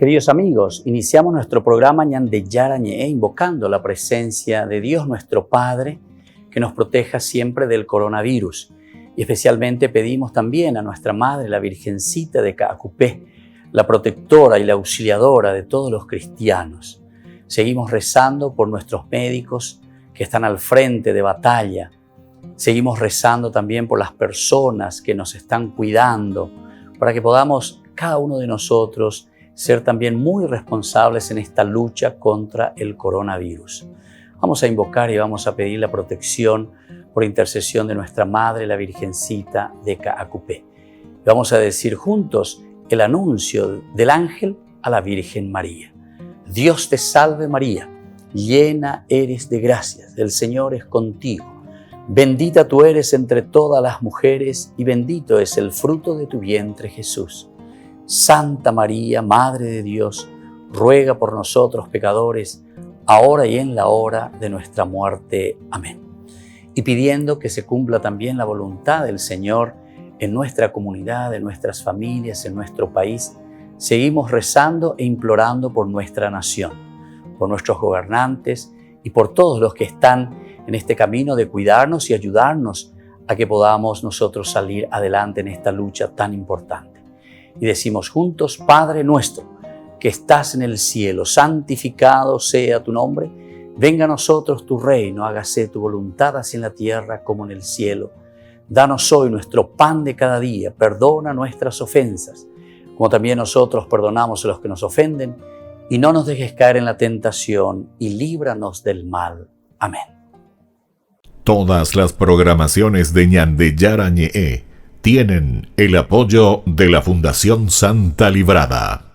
Queridos amigos, iniciamos nuestro programa Ñande Yarañe, invocando la presencia de Dios nuestro Padre, que nos proteja siempre del coronavirus. Y especialmente pedimos también a nuestra Madre, la Virgencita de Caacupé, la protectora y la auxiliadora de todos los cristianos. Seguimos rezando por nuestros médicos que están al frente de batalla. Seguimos rezando también por las personas que nos están cuidando, para que podamos, cada uno de nosotros, ser también muy responsables en esta lucha contra el coronavirus. Vamos a invocar y vamos a pedir la protección por intercesión de nuestra Madre, la Virgencita de Caacupé. Vamos a decir juntos el anuncio del ángel a la Virgen María. Dios te salve María, llena eres de gracias, el Señor es contigo. Bendita tú eres entre todas las mujeres y bendito es el fruto de tu vientre Jesús. Santa María, Madre de Dios, ruega por nosotros pecadores, ahora y en la hora de nuestra muerte. Amén. Y pidiendo que se cumpla también la voluntad del Señor en nuestra comunidad, en nuestras familias, en nuestro país, seguimos rezando e implorando por nuestra nación, por nuestros gobernantes y por todos los que están en este camino de cuidarnos y ayudarnos a que podamos nosotros salir adelante en esta lucha tan importante. Y decimos juntos: Padre nuestro, que estás en el cielo, santificado sea tu nombre. Venga a nosotros tu reino, hágase tu voluntad así en la tierra como en el cielo. Danos hoy nuestro pan de cada día, perdona nuestras ofensas, como también nosotros perdonamos a los que nos ofenden, y no nos dejes caer en la tentación, y líbranos del mal. Amén. Todas las programaciones de Ñande Yarañe tienen el apoyo de la Fundación Santa Librada.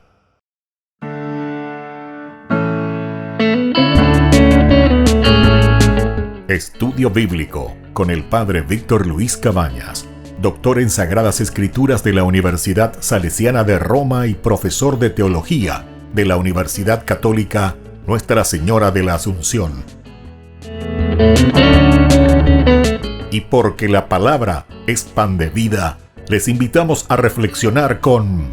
Estudio Bíblico con el Padre Víctor Luis Cabañas, doctor en Sagradas Escrituras de la Universidad Salesiana de Roma y profesor de Teología de la Universidad Católica Nuestra Señora de la Asunción. Y porque la palabra es pan de vida, les invitamos a reflexionar con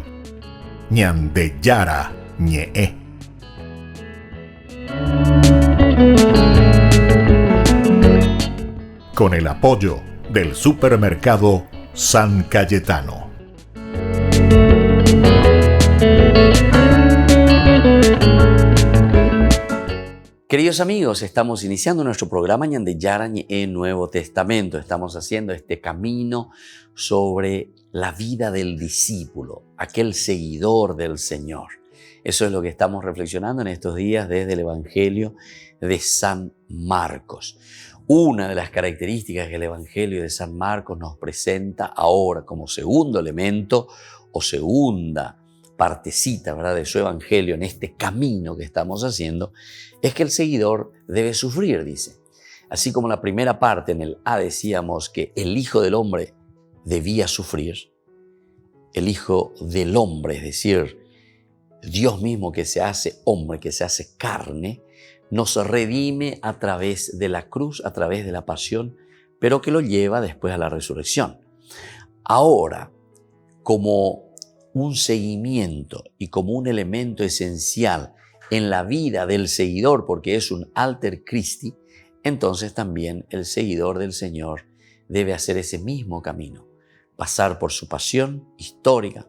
Ñande Yarañe. Con el apoyo del supermercado San Cayetano. Queridos amigos, estamos iniciando nuestro programa Ñande Yarañe en Nuevo Testamento. Estamos haciendo este camino sobre la vida del discípulo, aquel seguidor del Señor. Eso es lo que estamos reflexionando en estos días desde el Evangelio de San Marcos. Una de las características que el Evangelio de San Marcos nos presenta ahora como segundo elemento o segunda partecita, ¿verdad?, de su Evangelio en este camino que estamos haciendo, es que el seguidor debe sufrir, dice. Así como la primera parte en el A decíamos que el Hijo del Hombre debía sufrir, el Hijo del Hombre, es decir, Dios mismo que se hace hombre, que se hace carne, nos redime a través de la cruz, a través de la pasión, pero que lo lleva después a la resurrección. Ahora, como un seguimiento y como un elemento esencial en la vida del seguidor, porque es un alter Christi, entonces también el seguidor del Señor debe hacer ese mismo camino, pasar por su pasión histórica,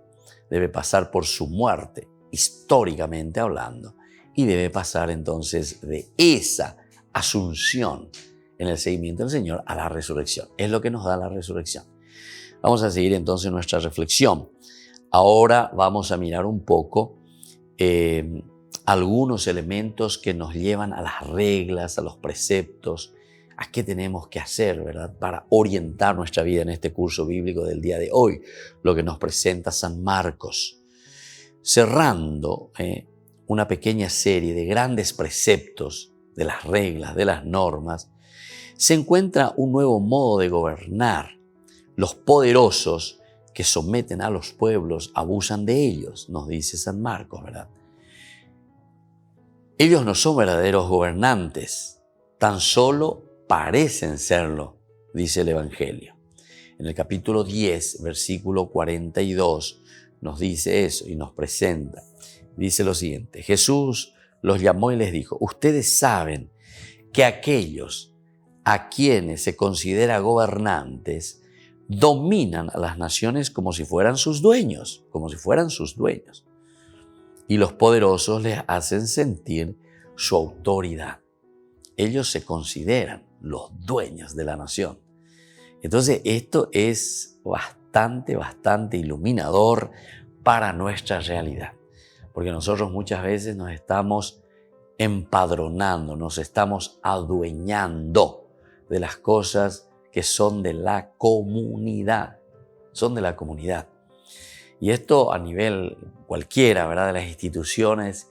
debe pasar por su muerte, históricamente hablando, y debe pasar entonces de esa asunción en el seguimiento del Señor a la resurrección. Es lo que nos da la resurrección. Vamos a seguir entonces nuestra reflexión. Ahora vamos a mirar un poco algunos elementos que nos llevan a las reglas, a los preceptos, a qué tenemos que hacer, ¿verdad?, para orientar nuestra vida en este curso bíblico del día de hoy, lo que nos presenta San Marcos. Cerrando una pequeña serie de grandes preceptos, de las reglas, de las normas, se encuentra un nuevo modo de gobernar. Los poderosos que someten a los pueblos abusan de ellos, nos dice San Marcos, ¿verdad? Ellos no son verdaderos gobernantes, tan solo parecen serlo, dice el Evangelio. En el capítulo 10, versículo 42, nos dice eso y nos presenta: dice lo siguiente: Jesús los llamó y les dijo, ustedes saben que aquellos a quienes se considera gobernantes dominan a las naciones como si fueran sus dueños, y los poderosos les hacen sentir su autoridad. Ellos se consideran los dueños de la nación. Entonces esto es bastante iluminador para nuestra realidad, porque nosotros muchas veces nos estamos empadronando, nos estamos adueñando de las cosas que son de la comunidad, Y esto a nivel cualquiera, ¿verdad?, de las instituciones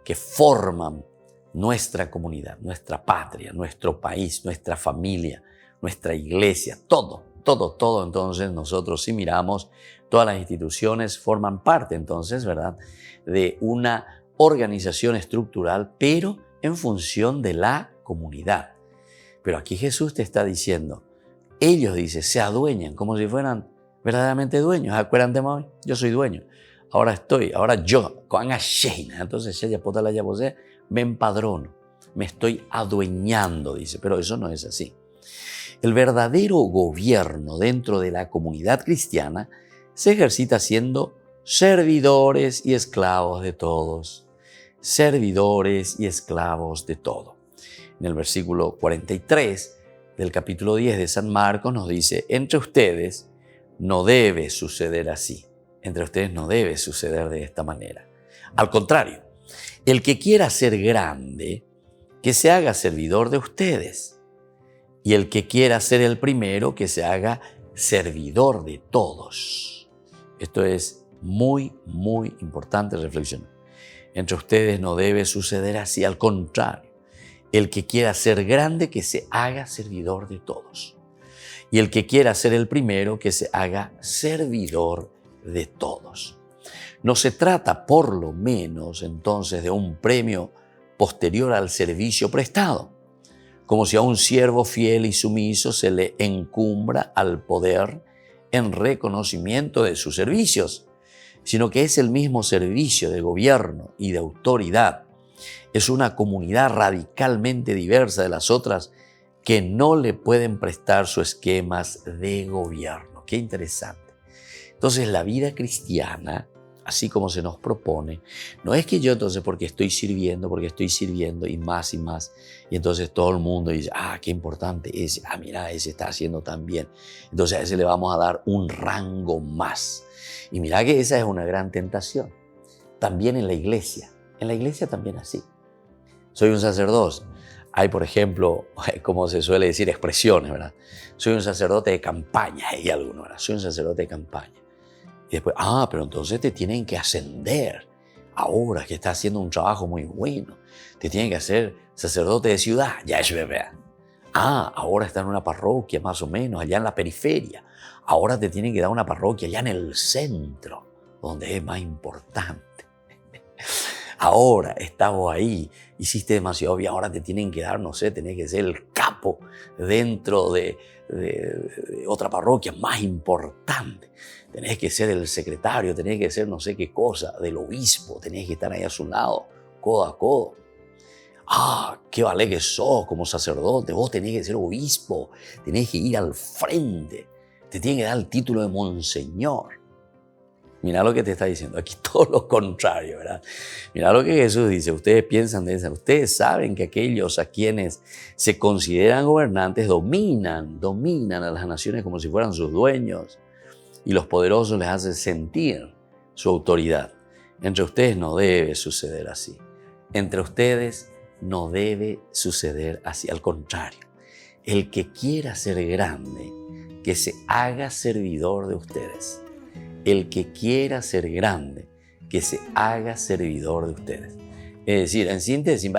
que forman nuestra comunidad, nuestra patria, nuestro país, nuestra familia, nuestra iglesia, todo. Entonces nosotros si miramos, todas las instituciones forman parte entonces, ¿verdad?, de una organización estructural, pero en función de la comunidad. Pero aquí Jesús te está diciendo, ellos, dice, se adueñan como si fueran verdaderamente dueños. Acuérdate, mami, yo soy dueño. Ahora yo, entonces ella me empadrono, me estoy adueñando, dice, pero eso no es así. El verdadero gobierno dentro de la comunidad cristiana se ejercita siendo servidores y esclavos de todos. Servidores y esclavos de todo. En el versículo 43 del capítulo 10 de San Marcos nos dice, entre ustedes no debe suceder así. Entre ustedes no debe suceder de esta manera. Al contrario, el que quiera ser grande, que se haga servidor de ustedes. Y el que quiera ser el primero, que se haga servidor de todos. Esto es muy importante reflexión. Entre ustedes no debe suceder así, al contrario. El que quiera ser grande, que se haga servidor de todos. Y el que quiera ser el primero, que se haga servidor de todos. No se trata, por lo menos, entonces, de un premio posterior al servicio prestado, como si a un siervo fiel y sumiso se le encumbra al poder en reconocimiento de sus servicios, sino que es el mismo servicio de gobierno y de autoridad. Es una comunidad radicalmente diversa de las otras que no le pueden prestar sus esquemas de gobierno. Qué interesante. Entonces, la vida cristiana, así como se nos propone, no es que yo entonces porque estoy sirviendo y más, y entonces todo el mundo dice, qué importante ese, mira, ese está haciendo tan bien, entonces a ese le vamos a dar un rango más. Y mira que esa es una gran tentación. También en la iglesia también así. Soy un sacerdote. Hay, por ejemplo, como se suele decir, expresiones, ¿verdad? Soy un sacerdote de campaña, hay algunos, ¿verdad? Soy un sacerdote de campaña. Y después, pero entonces te tienen que ascender. Ahora que estás haciendo un trabajo muy bueno, te tienen que hacer sacerdote de ciudad. Ya es verdad. Ahora está en una parroquia más o menos, allá en la periferia. Ahora te tienen que dar una parroquia allá en el centro, donde es más importante. Ahora estamos ahí, hiciste demasiado bien, ahora te tienen que dar, no sé, tenés que ser el capo dentro de otra parroquia más importante. Tenés que ser el secretario, tenés que ser no sé qué cosa, del obispo, tenés que estar ahí a su lado, codo a codo. Qué vale que sos como sacerdote, vos tenés que ser obispo, tenés que ir al frente, te tienen que dar el título de monseñor. Mira lo que te está diciendo, aquí todo lo contrario, ¿verdad? Mira lo que Jesús dice, ustedes piensan de eso, ustedes saben que aquellos a quienes se consideran gobernantes dominan a las naciones como si fueran sus dueños, y los poderosos les hacen sentir su autoridad. Entre ustedes no debe suceder así. Entre ustedes no debe suceder así, al contrario. El que quiera ser grande, que se haga servidor de ustedes. El que quiera ser grande, que se haga servidor de ustedes. Es decir, en síntesis,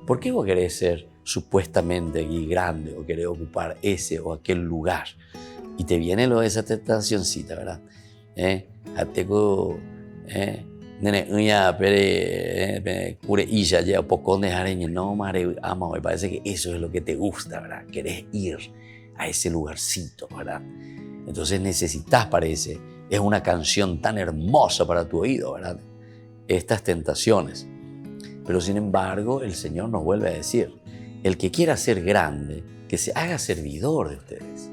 ¿por qué vos querés ser supuestamente aquí grande o querés ocupar ese o aquel lugar? Y te viene lo de esa tentacioncita, ¿verdad? Parece que eso es lo que te gusta, ¿verdad? Querés ir a ese lugarcito, ¿verdad? Entonces necesitas, parece, es una canción tan hermosa para tu oído, ¿verdad? Estas tentaciones. Pero sin embargo, el Señor nos vuelve a decir, el que quiera ser grande, que se haga servidor de ustedes.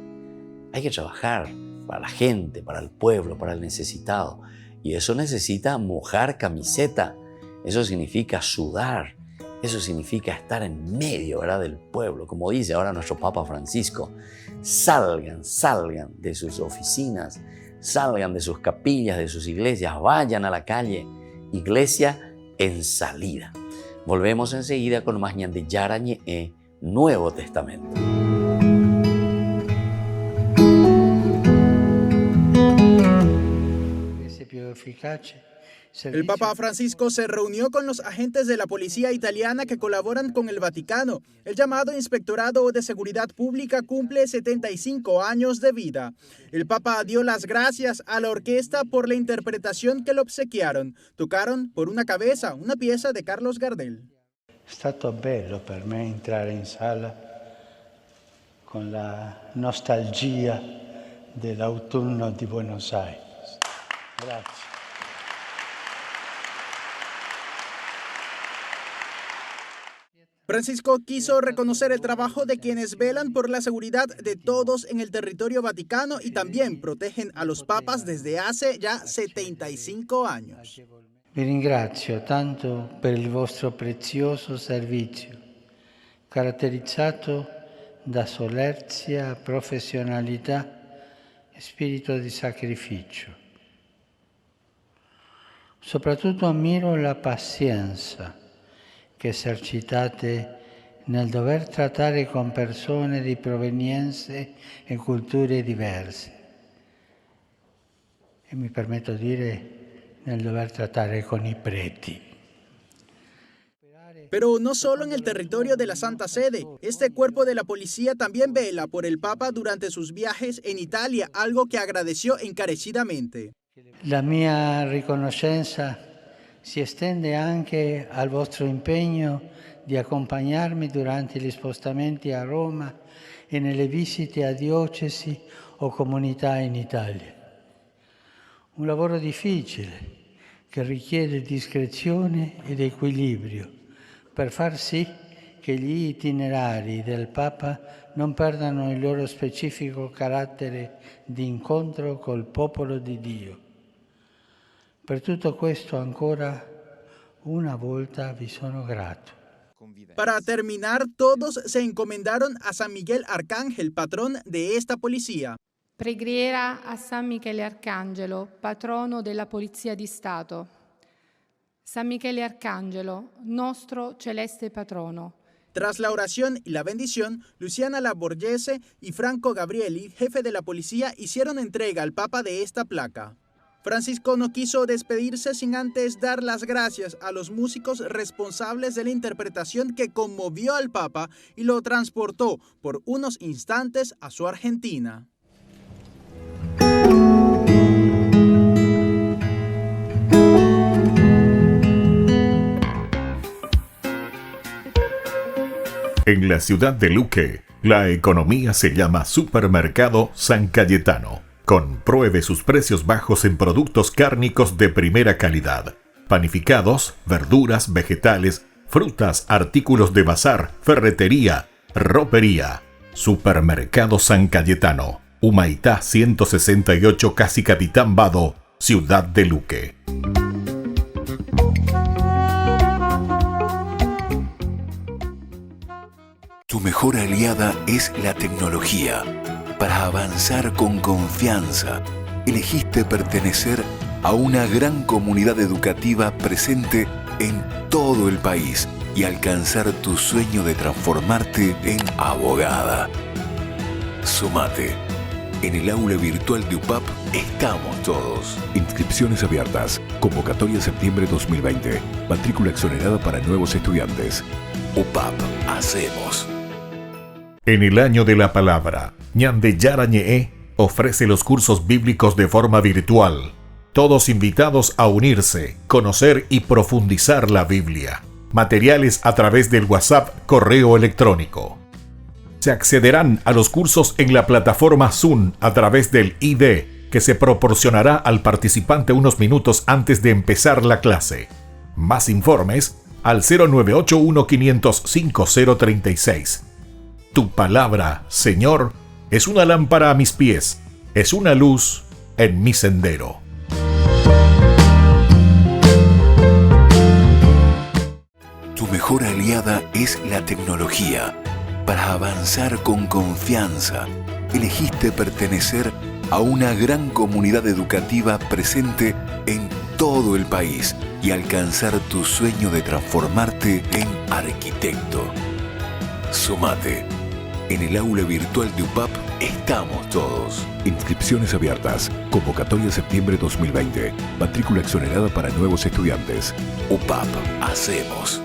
Hay que trabajar para la gente, para el pueblo, para el necesitado. Y eso necesita mojar camiseta. Eso significa sudar. Eso significa estar en medio, ¿verdad?, del pueblo. Como dice ahora nuestro Papa Francisco, salgan de sus oficinas, salgan de sus capillas, de sus iglesias, vayan a la calle. Iglesia en salida. Volvemos enseguida con más Ñan de Yara Ñe'e, Nuevo Testamento. El Papa Francisco se reunió con los agentes de la policía italiana que colaboran con el Vaticano. El llamado Inspectorado de Seguridad Pública cumple 75 años de vida. El Papa dio las gracias a la orquesta por la interpretación que le obsequiaron. Tocaron Por una cabeza, una pieza de Carlos Gardel. È stato bello per me entrare in sala con la nostalgia dell'autunno di Buenos Aires. Grazie. Francisco quiso reconocer el trabajo de quienes velan por la seguridad de todos en el territorio vaticano y también protegen a los papas desde hace ya 75 años. Vi ringrazio tanto per il vostro prezioso servizio, caratterizzato da solerzia, professionalità e spirito di sacrificio. Soprattutto ammiro la pazienza che esercitate nel dover trattare con persone di provenienze e culture diverse. E mi permetto di dire nel dover trattare con i preti. Pero no solo en el territorio de la Santa Sede, este cuerpo de la policía también vela por el Papa durante sus viajes en Italia, algo que agradeció encarecidamente. La mia riconoscenza si estende anche al vostro impegno di accompagnarmi durante gli spostamenti a Roma e nelle visite a diocesi o comunità in Italia. Un lavoro difficile che richiede discrezione ed equilibrio per far sì che gli itinerari del Papa non perdano il loro specifico carattere di incontro col popolo di Dio. Per tutto questo ancora una volta vi sono grato. Para terminar, todos se encomendaron a San Miguel Arcángel, patrón de esta policía. Preghiera a San Michele Arcangelo, patrono della Polizia di Stato. San Michele Arcangelo, nostro celeste patrono. Tras la oración y la bendición, Luciana Laborghese y Franco Gabrieli, jefe de la policía, hicieron entrega al Papa de esta placa. Francisco no quiso despedirse sin antes dar las gracias a los músicos responsables de la interpretación que conmovió al Papa y lo transportó por unos instantes a su Argentina. En la ciudad de Luque, la economía se llama Supermercado San Cayetano. Compruebe sus precios bajos en productos cárnicos de primera calidad. Panificados, verduras, vegetales, frutas, artículos de bazar, ferretería, ropería. Supermercado San Cayetano. Humaitá 168, Casi Capitán Vado, Ciudad de Luque. Tu mejor aliada es la tecnología. Para avanzar con confianza, elegiste pertenecer a una gran comunidad educativa presente en todo el país y alcanzar tu sueño de transformarte en abogada. Sumate. En el aula virtual de UPAP estamos todos. Inscripciones abiertas. Convocatoria septiembre 2020. Matrícula exonerada para nuevos estudiantes. UPAP. Hacemos. En el año de la palabra, Ñan de Yara Ñe'e ofrece los cursos bíblicos de forma virtual. Todos invitados a unirse, conocer y profundizar la Biblia. Materiales a través del WhatsApp, correo electrónico. Se accederán a los cursos en la plataforma Zoom a través del ID que se proporcionará al participante unos minutos antes de empezar la clase. Más informes al 0981-500-5036. Tu palabra, Señor, es una lámpara a mis pies, es una luz en mi sendero. Tu mejor aliada es la tecnología. Para avanzar con confianza, elegiste pertenecer a una gran comunidad educativa presente en todo el país y alcanzar tu sueño de transformarte en arquitecto. Sumate. En el aula virtual de UPAP estamos todos. Inscripciones abiertas. Convocatoria septiembre 2020. Matrícula exonerada para nuevos estudiantes. UPAP. Hacemos.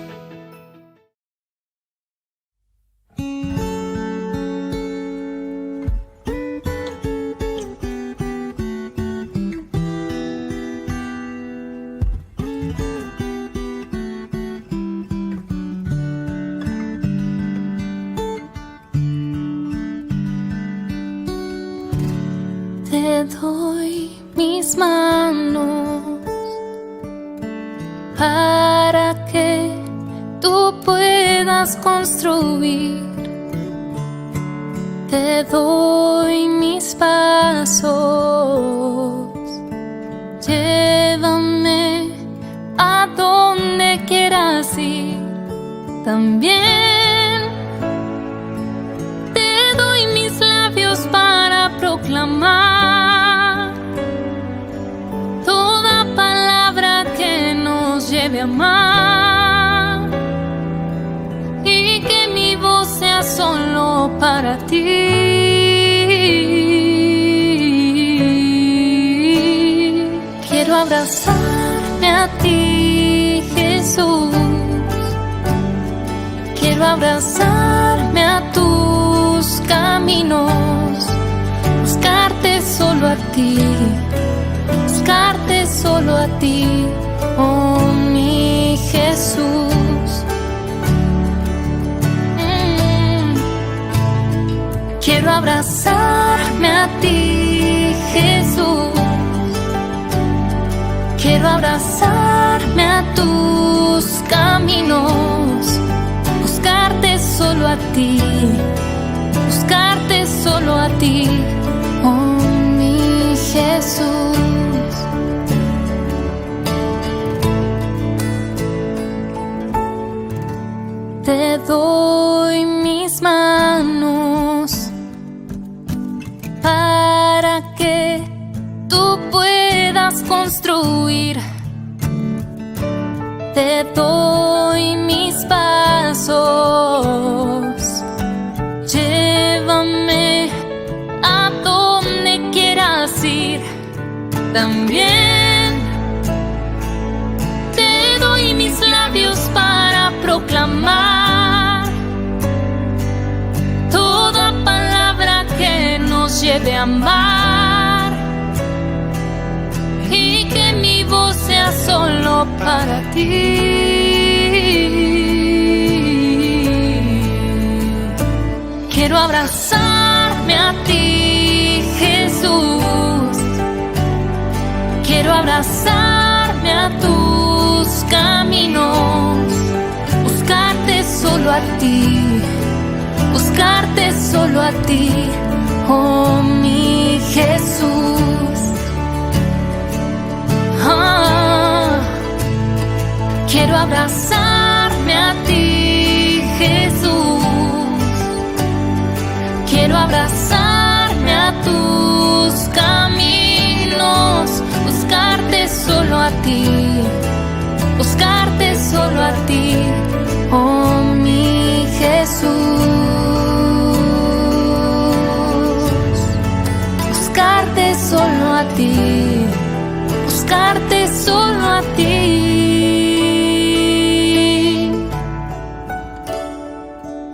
Te doy mis manos para que tú puedas construir. Te doy mis pasos, llévame a donde quieras ir. También te doy mis labios para proclamar toda palabra que nos lleve a amar, y que mi voz sea solo para ti. Quiero abrazarme a ti, Jesús. Quiero abrazarme a tus caminos, buscarte solo a ti, buscarte solo a ti, oh mi Jesús. Quiero abrazarme a ti, Jesús. Quiero abrazarme a tus caminos, buscarte solo a ti, buscarte solo a ti, oh mi Jesús. Te doy mis manos para que tú puedas construir. Te doy mis pasos, llévame a donde quieras ir. También te doy mis labios para proclamar toda palabra que nos lleve a amar, y que mi voz sea solo para ti. Quiero abrazarme a ti, Jesús. Quiero abrazarme a tus caminos, buscarte solo a ti, buscarte solo a ti, oh mi Jesús. Quiero abrazarme a ti, Jesús. Quiero abrazarme a tus caminos, buscarte solo a ti, buscarte solo a ti, oh mi Jesús. Buscarte solo a ti, buscarte solo a ti.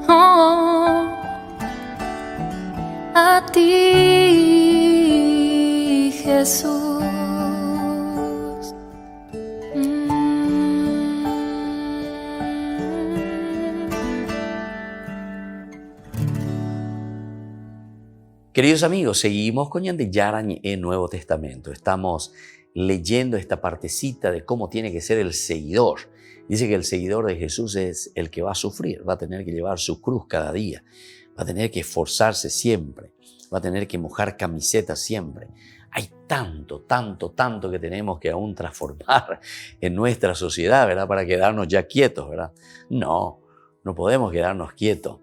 Oh, a ti, Jesús. Queridos amigos, seguimos con Ñan de Yarañe en Nuevo Testamento. Estamos leyendo esta partecita de cómo tiene que ser el seguidor. Dice que el seguidor de Jesús es el que va a sufrir, va a tener que llevar su cruz cada día, va a tener que esforzarse siempre, va a tener que mojar camisetas siempre. Hay tanto que tenemos que aún transformar en nuestra sociedad, ¿verdad? Para quedarnos ya quietos, ¿verdad? No podemos quedarnos quietos.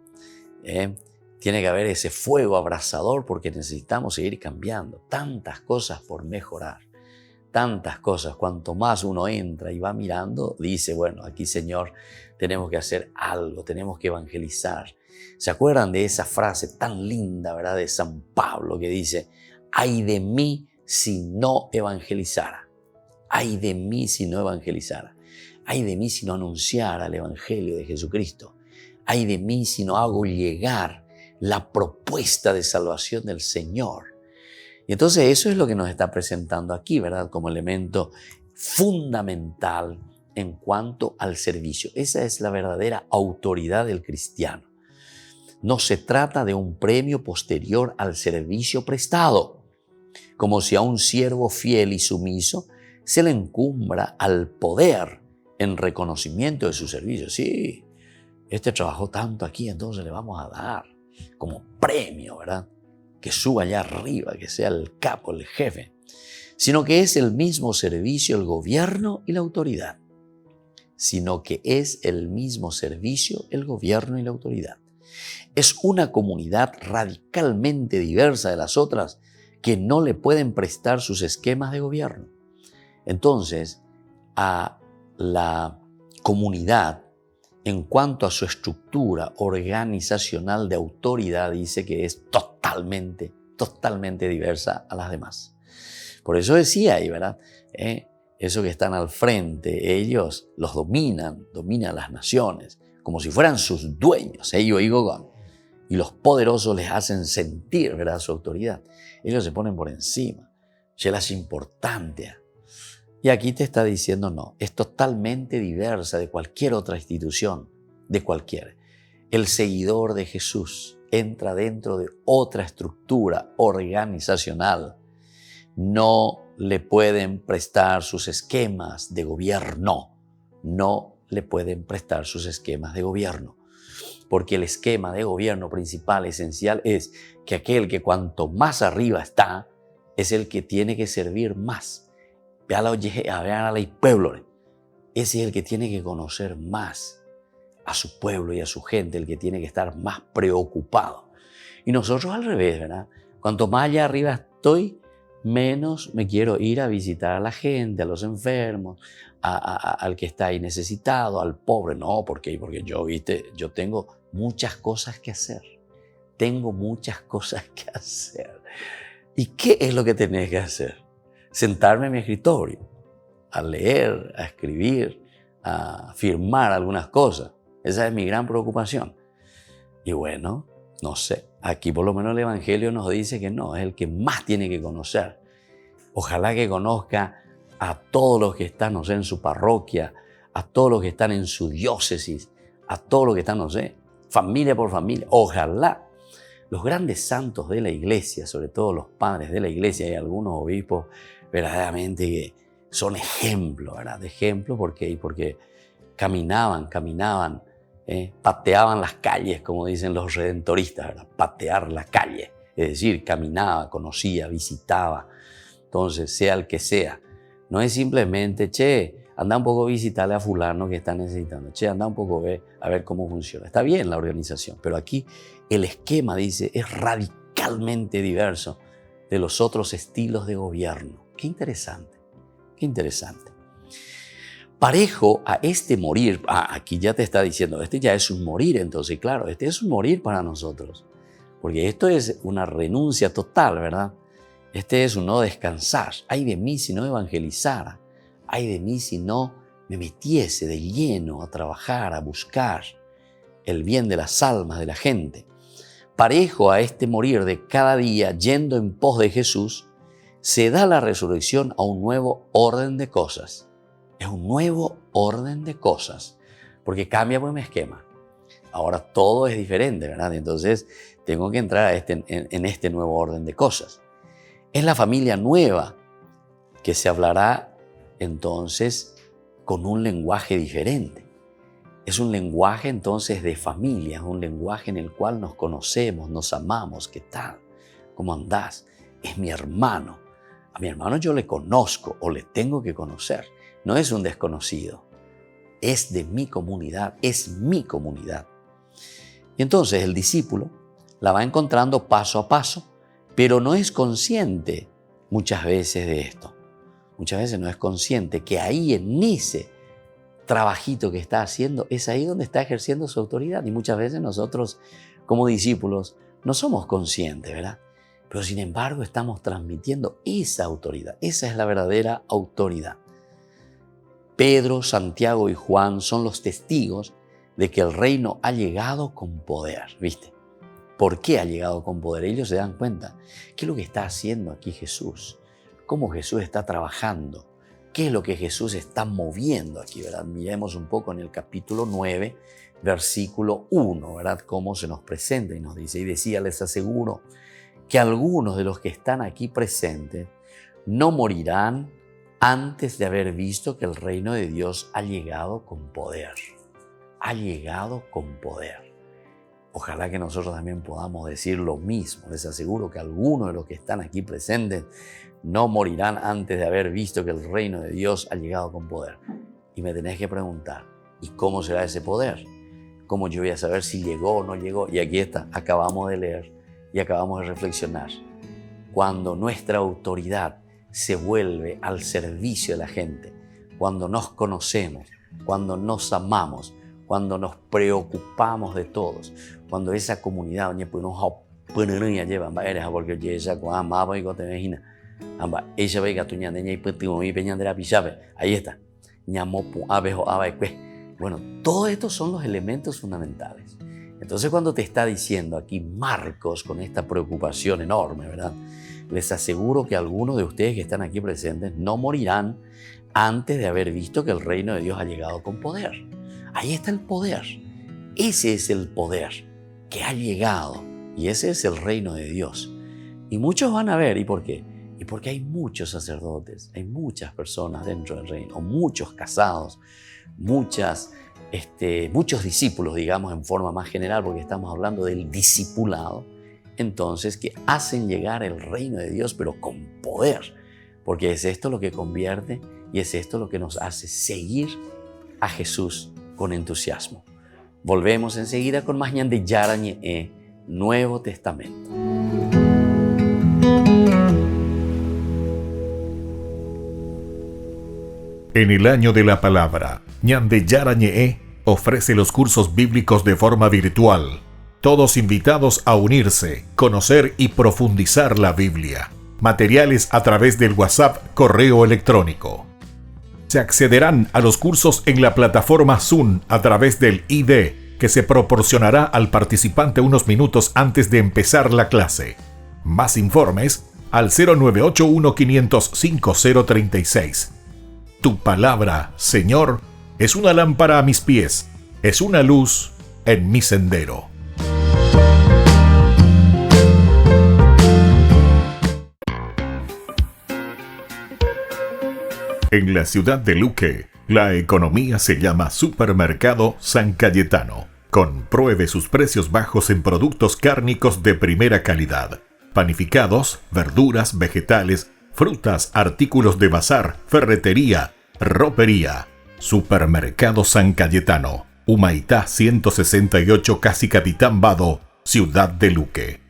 Tiene que haber ese fuego abrasador porque necesitamos seguir cambiando. Tantas cosas por mejorar. Tantas cosas. Cuanto más uno entra y va mirando, dice, bueno, aquí, Señor, tenemos que hacer algo, tenemos que evangelizar. ¿Se acuerdan de esa frase tan linda, verdad, de San Pablo que dice, ay de mí si no evangelizara? Ay de mí si no evangelizara. Ay de mí si no anunciara el evangelio de Jesucristo. Ay de mí si no hago llegar la propuesta de salvación del Señor. Y entonces eso es lo que nos está presentando aquí, ¿verdad? Como elemento fundamental en cuanto al servicio. Esa es la verdadera autoridad del cristiano. No se trata de un premio posterior al servicio prestado, como si a un siervo fiel y sumiso se le encumbra al poder en reconocimiento de su servicio. Sí, este trabajó tanto aquí, entonces le vamos a dar como premio, ¿verdad? Que suba allá arriba, que sea el capo, el jefe, sino que es el mismo servicio el gobierno y la autoridad. Es una comunidad radicalmente diversa de las otras que no le pueden prestar sus esquemas de gobierno. Entonces, a la comunidad, en cuanto a su estructura organizacional de autoridad, dice que es totalmente diversa a las demás. Por eso decía ahí, ¿verdad? Eso que están al frente, ellos los dominan las naciones, como si fueran sus dueños, ellos y Gogón. Y los poderosos les hacen sentir, ¿verdad?, su autoridad. Ellos se ponen por encima. Se las importante. Y aquí te está diciendo no, es totalmente diversa de cualquier otra institución, de cualquier. El seguidor de Jesús entra dentro de otra estructura organizacional. No le pueden prestar sus esquemas de gobierno. No le pueden prestar sus esquemas de gobierno. Porque el esquema de gobierno principal, esencial, es que aquel que cuanto más arriba está, es el que tiene que servir más. Vean a la pueblo. Ese es el que tiene que conocer más a su pueblo y a su gente, el que tiene que estar más preocupado. Y nosotros al revés, ¿verdad? Cuanto más allá arriba estoy, menos me quiero ir a visitar a la gente, a los enfermos, al que está ahí necesitado, al pobre. No, porque yo tengo muchas cosas que hacer. Tengo muchas cosas que hacer. ¿Y qué es lo que tenés que hacer? Sentarme en mi escritorio, a leer, a escribir, a firmar algunas cosas. Esa es mi gran preocupación. Y bueno, no sé, aquí por lo menos el Evangelio nos dice que no, es el que más tiene que conocer. Ojalá que conozca a todos los que están, no sé, en su parroquia, a todos los que están en su diócesis, a todos los que están, no sé, familia por familia. Ojalá los grandes santos de la iglesia, sobre todo los padres de la iglesia y algunos obispos, verdaderamente que son ejemplos, ¿verdad? De ejemplo, porque caminaban, pateaban las calles, como dicen los redentoristas, ¿verdad? Patear la calle, es decir, caminaba, conocía, visitaba. Entonces, sea el que sea, no es simplemente, anda un poco a visitarle a fulano que está necesitando, anda un poco a ver cómo funciona. Está bien la organización, pero aquí el esquema, dice, es radicalmente diverso de los otros estilos de gobierno. Qué interesante, qué interesante. Parejo a este morir, aquí ya te está diciendo, este ya es un morir, entonces claro, este es un morir para nosotros, porque esto es una renuncia total, ¿verdad? Este es un no descansar. Ay de mí si no evangelizara, ay de mí si no me metiese de lleno a trabajar, a buscar el bien de las almas de la gente. Parejo a este morir de cada día yendo en pos de Jesús, se da la resurrección a un nuevo orden de cosas. Es un nuevo orden de cosas, porque cambia buen esquema. Ahora todo es diferente, ¿verdad? Entonces tengo que entrar en este nuevo orden de cosas. Es la familia nueva que se hablará entonces con un lenguaje diferente. Es un lenguaje entonces de familia, es un lenguaje en el cual nos conocemos, nos amamos. ¿Qué tal? ¿Cómo andás? Es mi hermano. A mi hermano yo le conozco o le tengo que conocer. No es un desconocido. Es de mi comunidad, es mi comunidad. Y entonces el discípulo la va encontrando paso a paso, pero no es consciente muchas veces de esto. Muchas veces no es consciente que ahí en ese trabajito que está haciendo, es ahí donde está ejerciendo su autoridad. Y muchas veces nosotros como discípulos no somos conscientes, ¿verdad? Pero sin embargo estamos transmitiendo esa autoridad. Esa es la verdadera autoridad. Pedro, Santiago y Juan son los testigos de que el reino ha llegado con poder, ¿viste? ¿Por qué ha llegado con poder? Ellos se dan cuenta. ¿Qué es lo que está haciendo aquí Jesús? ¿Cómo Jesús está trabajando? ¿Qué es lo que Jesús está moviendo aquí, verdad? Miremos un poco en el capítulo 9, versículo 1, ¿verdad? Cómo se nos presenta y nos dice, y decía, les aseguro que algunos de los que están aquí presentes no morirán antes de haber visto que el reino de Dios ha llegado con poder. Ha llegado con poder. Ojalá que nosotros también podamos decir lo mismo. Les aseguro que algunos de los que están aquí presentes no morirán antes de haber visto que el reino de Dios ha llegado con poder. Y me tenés que preguntar, ¿y cómo será ese poder? ¿Cómo yo voy a saber si llegó o no llegó? Y aquí está, acabamos de leer y acabamos de reflexionar. Cuando nuestra autoridad se vuelve al servicio de la gente, cuando nos conocemos, cuando nos amamos, cuando nos preocupamos de todos, cuando esa comunidad ahí está. Bueno, todos estos son los elementos fundamentales. Entonces cuando te está diciendo aquí Marcos con esta preocupación enorme, ¿verdad? Les aseguro que algunos de ustedes que están aquí presentes no morirán antes de haber visto que el reino de Dios ha llegado con poder. Ahí está el poder. Ese es el poder que ha llegado y ese es el reino de Dios. Y muchos van a ver, ¿y por qué? Y porque hay muchos sacerdotes, hay muchas personas dentro del reino, o muchos casados, muchos discípulos, digamos en forma más general, porque estamos hablando del discipulado, entonces que hacen llegar el reino de Dios, pero con poder, porque es esto lo que convierte y es esto lo que nos hace seguir a Jesús con entusiasmo. Volvemos enseguida con más Ñan de Yarañe, Nuevo Testamento. En el año de la palabra, Ñan de Yarañe ofrece los cursos bíblicos de forma virtual. Todos invitados a unirse, conocer y profundizar la Biblia. Materiales a través del WhatsApp, correo electrónico. Se accederán a los cursos en la plataforma Zoom a través del ID que se proporcionará al participante unos minutos antes de empezar la clase. Más informes al 0981-500-5036. Tu palabra, Señor, es una lámpara a mis pies, es una luz en mi sendero. En la ciudad de Luque, la economía se llama Supermercado San Cayetano. Compruebe sus precios bajos en productos cárnicos de primera calidad. Panificados, verduras, vegetales, frutas, artículos de bazar, ferretería, ropería. Supermercado San Cayetano, Humaitá 168, Casi Capitán Vado, Ciudad de Luque.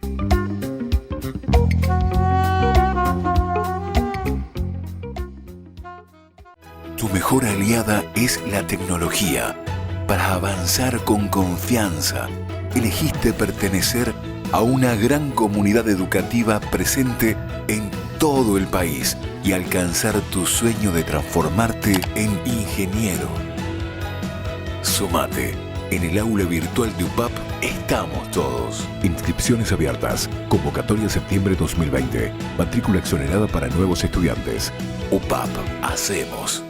Tu mejor aliada es la tecnología. Para avanzar con confianza, elegiste pertenecer a una gran comunidad educativa presente en todo el país y alcanzar tu sueño de transformarte en ingeniero. Sumate. En el aula virtual de UPAP estamos todos. Inscripciones abiertas. Convocatoria septiembre 2020. Matrícula exonerada para nuevos estudiantes. UPAP. Hacemos.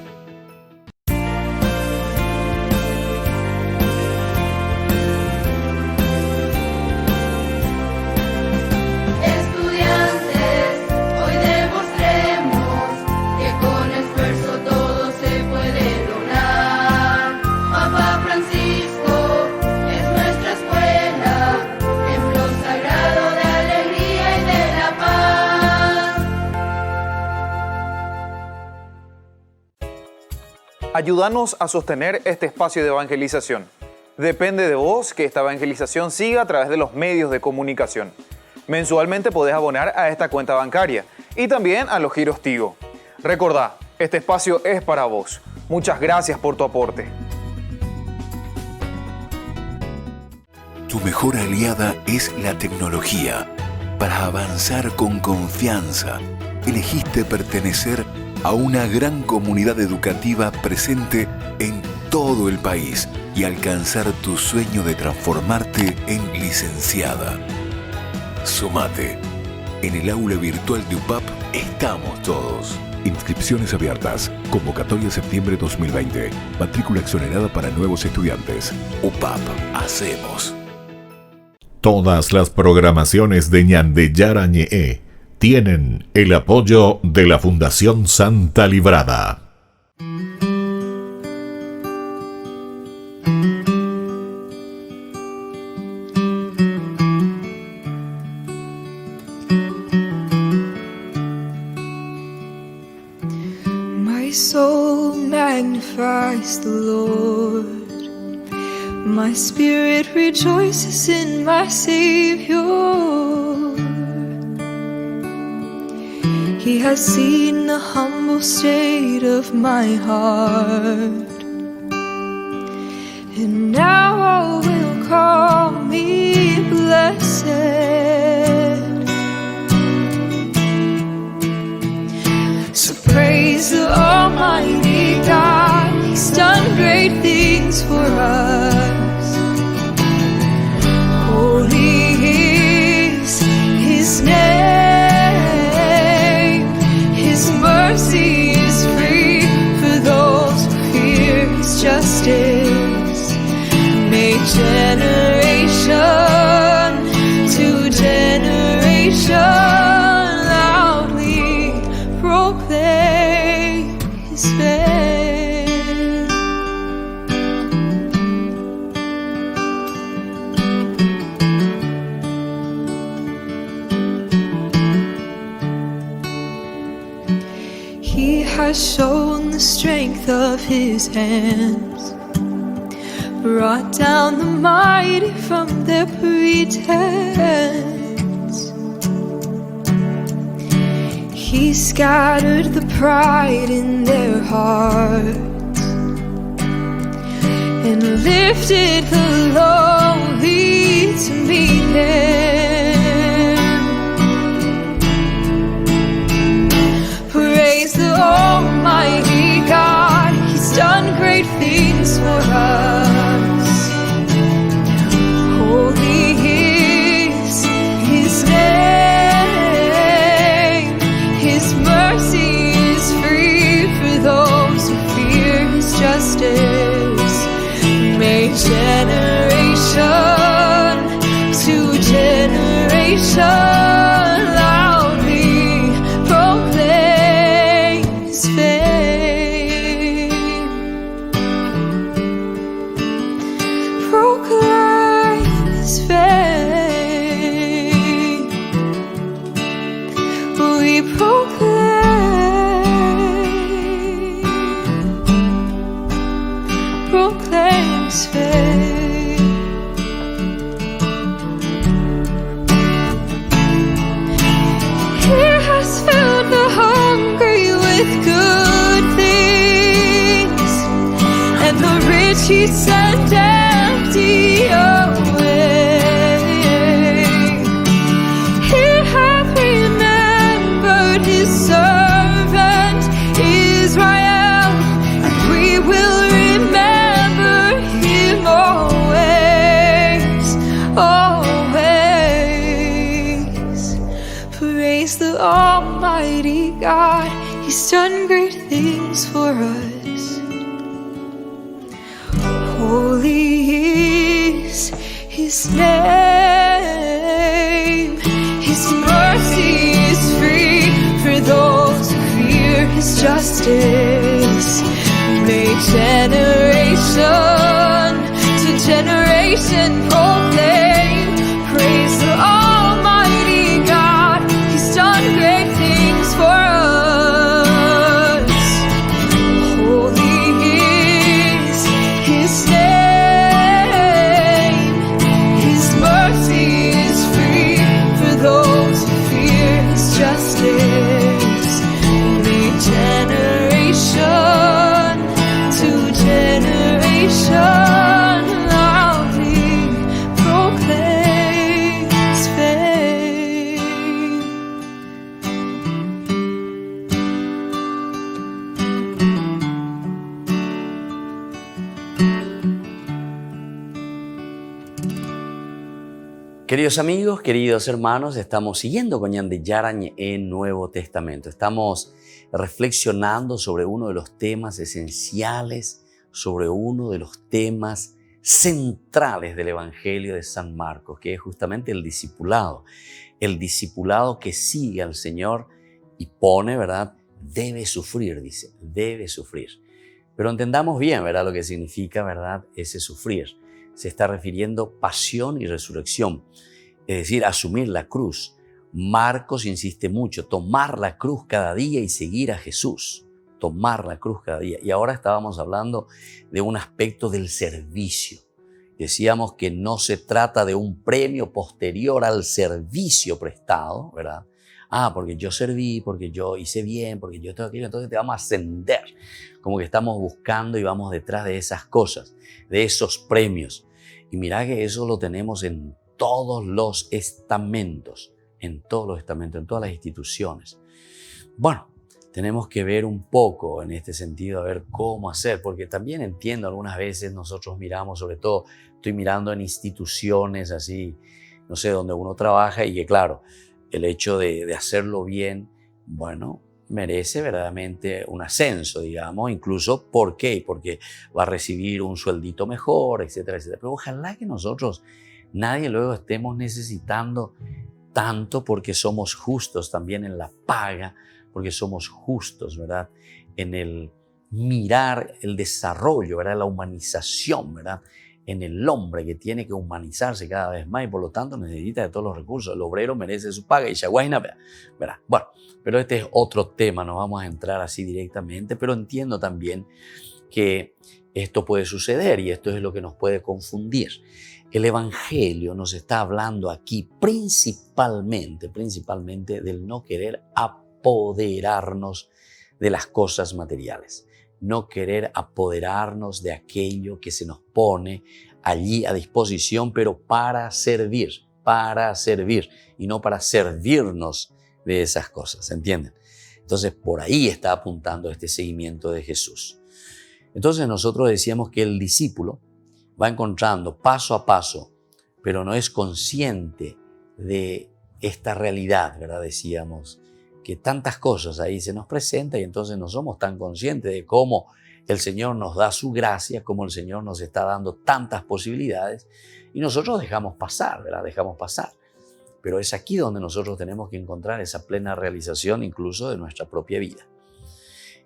Ayúdanos a sostener este espacio de evangelización. Depende de vos que esta evangelización siga a través de los medios de comunicación. Mensualmente podés abonar a esta cuenta bancaria y también a los giros Tigo. Recordá, este espacio es para vos. Muchas gracias por tu aporte. Tu mejor aliada es la tecnología. Para avanzar con confianza, elegiste pertenecer a una gran comunidad educativa presente en todo el país y alcanzar tu sueño de transformarte en licenciada. Sumate. En el aula virtual de UPAP estamos todos. Inscripciones abiertas. Convocatoria septiembre 2020. Matrícula exonerada para nuevos estudiantes. UPAP. Hacemos. Todas las programaciones de Ñandeyara Ñe'e tienen el apoyo de la Fundación Santa Librada. My soul magnifies the Lord. My spirit rejoices in my Savior. He has seen the humble state of my heart, and now all will call me blessed. So praise the Almighty God, He's done great things for us. Holy is His name, His mercy is free for those who fear His justice. May generation to generation proclaim His fame. He has shown the strength of His hands, brought down the mighty from their pretense. He scattered the pride in their hearts and lifted the lowly to meet Him. Praise the Almighty God, He's done great things for us. Holy is His name, His mercy is free for those who fear His justice. May generation to generation loudly proclaim His fame. Proclaim His fame. We proclaim His fame. He has filled the hungry with good things, and the rich He sent empty away. He hath remembered His servant Israel, and we will remember Him always, always. Praise the Almighty God, He's done great things for us. Holy is His name, His mercy is free for those who fear His justice. May generation to generation proclaim. Praise the Almighty God, He's done great things for us. Holy Queridos amigos, queridos hermanos, estamos siguiendo con Ñan de Yarañe en Nuevo Testamento. Estamos reflexionando sobre uno de los temas esenciales, sobre uno de los temas centrales del Evangelio de San Marcos, que es justamente el discipulado que sigue al Señor y pone, ¿verdad? Debe sufrir, dice, debe sufrir. Pero entendamos bien, ¿verdad? Lo que significa, ¿verdad? Ese sufrir. Se está refiriendo pasión y resurrección, es decir, asumir la cruz. Marcos insiste mucho, tomar la cruz cada día y seguir a Jesús, tomar la cruz cada día. Y ahora estábamos hablando de un aspecto del servicio. Decíamos que no se trata de un premio posterior al servicio prestado, ¿verdad? Porque yo serví, porque yo hice bien, porque yo tengo aquello, entonces te vamos a ascender. Como que estamos buscando y vamos detrás de esas cosas, de esos premios. Y mirá que eso lo tenemos en todos los estamentos, en todas las instituciones. Bueno, tenemos que ver un poco en este sentido, a ver cómo hacer, porque también entiendo algunas veces nosotros miramos, sobre todo estoy mirando en instituciones así, no sé, donde uno trabaja y que claro, el hecho de hacerlo bien, bueno, merece verdaderamente un ascenso, digamos, incluso ¿por qué? Porque va a recibir un sueldito mejor, etcétera, etcétera. Pero ojalá que nosotros, nadie luego estemos necesitando tanto porque somos justos también en la paga, porque somos justos, ¿verdad? En el mirar el desarrollo, ¿verdad? La humanización, ¿verdad? En el hombre que tiene que humanizarse cada vez más y por lo tanto necesita de todos los recursos. El obrero merece su paga y Shaguayna, ¿verdad? Bueno, pero este es otro tema, no vamos a entrar así directamente, pero entiendo también que esto puede suceder y esto es lo que nos puede confundir. El Evangelio nos está hablando aquí principalmente del no querer apoderarnos de las cosas materiales. No querer apoderarnos de aquello que se nos pone allí a disposición, pero para servir y no para servirnos de esas cosas, ¿entienden? Entonces, por ahí está apuntando este seguimiento de Jesús. Entonces, nosotros decíamos que el discípulo va encontrando paso a paso, pero no es consciente de esta realidad, ¿verdad? Decíamos que tantas cosas ahí se nos presentan y entonces no somos tan conscientes de cómo el Señor nos da su gracia, cómo el Señor nos está dando tantas posibilidades y nosotros dejamos pasar, ¿verdad? Dejamos pasar. Pero es aquí donde nosotros tenemos que encontrar esa plena realización incluso de nuestra propia vida.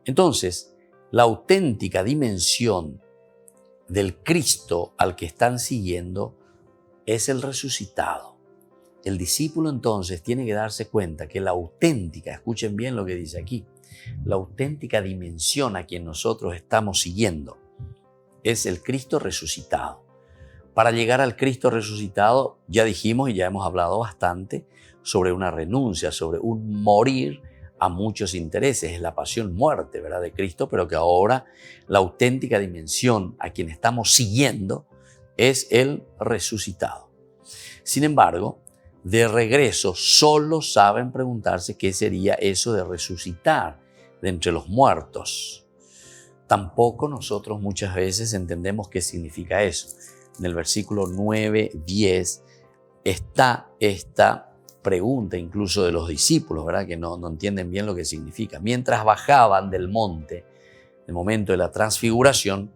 Entonces, la auténtica dimensión del Cristo al que están siguiendo es el resucitado. El discípulo entonces tiene que darse cuenta que la auténtica, escuchen bien lo que dice aquí, la auténtica dimensión a quien nosotros estamos siguiendo es el Cristo resucitado. Para llegar al Cristo resucitado, ya dijimos y ya hemos hablado bastante sobre una renuncia, sobre un morir a muchos intereses, es la pasión-muerte, ¿verdad?, de Cristo, pero que ahora la auténtica dimensión a quien estamos siguiendo es el resucitado. Sin embargo, de regreso solo saben preguntarse qué sería eso de resucitar de entre los muertos. Tampoco nosotros muchas veces entendemos qué significa eso. En el versículo 9, 10 está esta pregunta incluso de los discípulos, ¿verdad? Que no entienden bien lo que significa. Mientras bajaban del monte, en el momento de la transfiguración,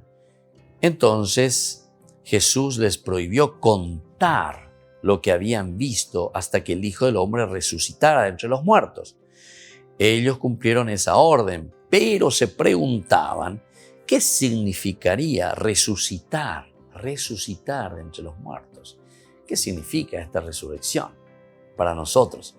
entonces Jesús les prohibió contar lo que habían visto hasta que el Hijo del Hombre resucitara de entre los muertos. Ellos cumplieron esa orden, pero se preguntaban qué significaría resucitar de entre los muertos. ¿Qué significa esta resurrección para nosotros?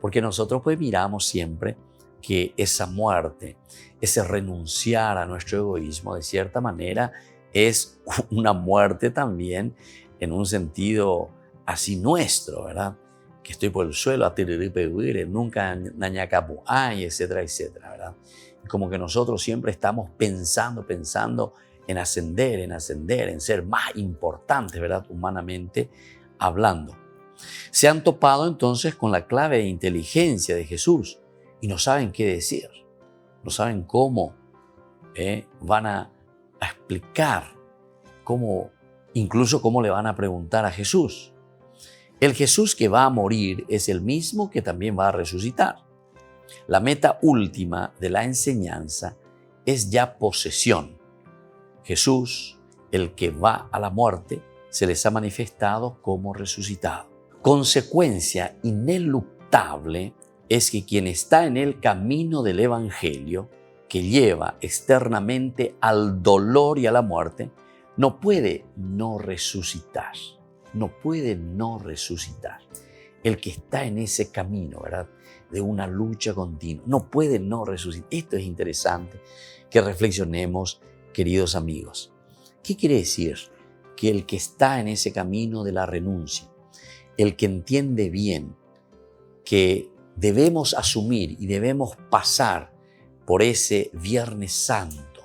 Porque nosotros pues miramos siempre que esa muerte, ese renunciar a nuestro egoísmo, de cierta manera, es una muerte también en un sentido así nuestro, ¿verdad? Que estoy por el suelo, nunca nañacapuay, etcétera, etcétera, ¿verdad? Como que nosotros siempre estamos pensando en ascender, en ser más importantes, ¿verdad? Humanamente hablando. Se han topado entonces con la clave de inteligencia de Jesús y no saben qué decir, no saben cómo van a explicar, incluso cómo le van a preguntar a Jesús. El Jesús que va a morir es el mismo que también va a resucitar. La meta última de la enseñanza es ya posesión. Jesús, el que va a la muerte, se les ha manifestado como resucitado. Consecuencia ineluctable es que quien está en el camino del Evangelio, que lleva externamente al dolor y a la muerte, no puede no resucitar. No puede no resucitar. El que está en ese camino, ¿verdad?, de una lucha continua, no puede no resucitar. Esto es interesante que reflexionemos, queridos amigos. ¿Qué quiere decir? Que el que está en ese camino de la renuncia, el que entiende bien que debemos asumir y debemos pasar por ese Viernes Santo,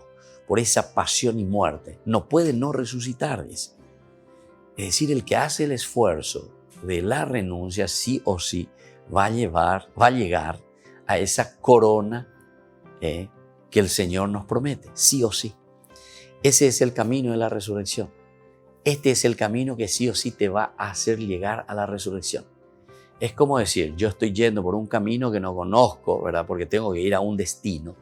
por esa pasión y muerte, no puede no resucitar, dice. Es decir, el que hace el esfuerzo de la renuncia, sí o sí, va a llegar a esa corona que el Señor nos promete, sí o sí. Ese es el camino de la resurrección. Este es el camino que sí o sí te va a hacer llegar a la resurrección. Es como decir, yo estoy yendo por un camino que no conozco, ¿verdad?, porque tengo que ir a un destino.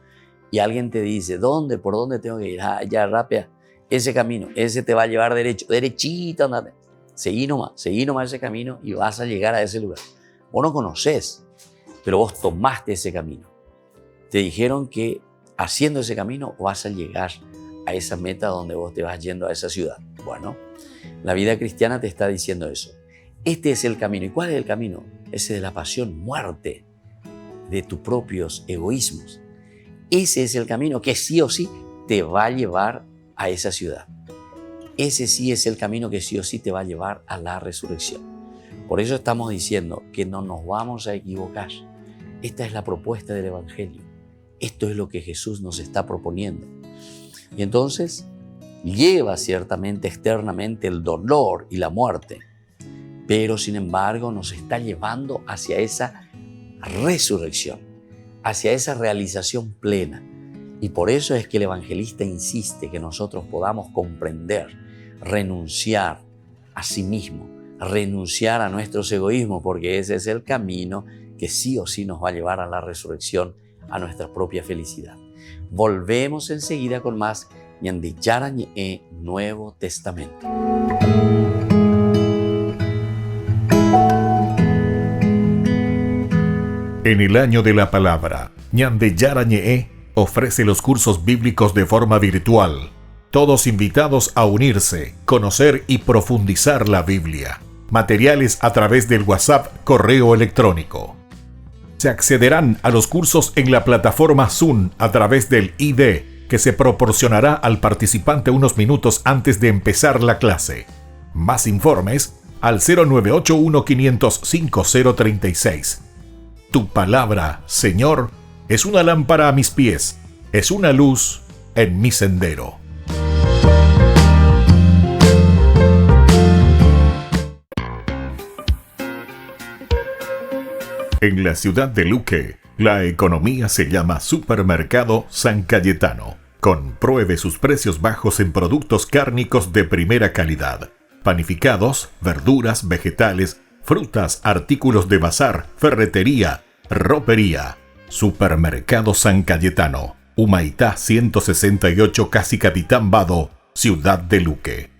Y alguien te dice, ¿dónde? ¿Por dónde tengo que ir? Ah, ya, rápida. Ese camino, ese te va a llevar derecho, derechito, andate. Seguí nomás ese camino y vas a llegar a ese lugar. Vos no conocés, pero vos tomaste ese camino. Te dijeron que haciendo ese camino vas a llegar a esa meta donde vos te vas yendo a esa ciudad. Bueno, la vida cristiana te está diciendo eso. Este es el camino. ¿Y cuál es el camino? Ese de la pasión, muerte de tus propios egoísmos. Ese es el camino que sí o sí te va a llevar a esa ciudad. Ese sí es el camino que sí o sí te va a llevar a la resurrección. Por eso estamos diciendo que no nos vamos a equivocar. Esta es la propuesta del Evangelio. Esto es lo que Jesús nos está proponiendo. Y entonces lleva ciertamente externamente el dolor y la muerte, pero sin embargo nos está llevando hacia esa resurrección, hacia esa realización plena. Y por eso es que el evangelista insiste que nosotros podamos comprender, renunciar a sí mismo, renunciar a nuestros egoísmos, porque ese es el camino que sí o sí nos va a llevar a la resurrección, a nuestra propia felicidad. Volvemos enseguida con más Ñande Yarañe Nuevo Testamento. En el año de la palabra, Ñande Yarañe ofrece los cursos bíblicos de forma virtual. Todos invitados a unirse, conocer y profundizar la Biblia. Materiales a través del WhatsApp, correo electrónico. Se accederán a los cursos en la plataforma Zoom a través del ID que se proporcionará al participante unos minutos antes de empezar la clase. Más informes al 0981-500-5036. Tu palabra, Señor, es una lámpara a mis pies, es una luz en mi sendero. En la ciudad de Luque, la economía se llama Supermercado San Cayetano. Compruebe sus precios bajos en productos cárnicos de primera calidad. Panificados, verduras, vegetales, frutas, artículos de bazar, ferretería, ropería. Supermercado San Cayetano, Humaitá 168, Casi Capitán Vado, ciudad de Luque.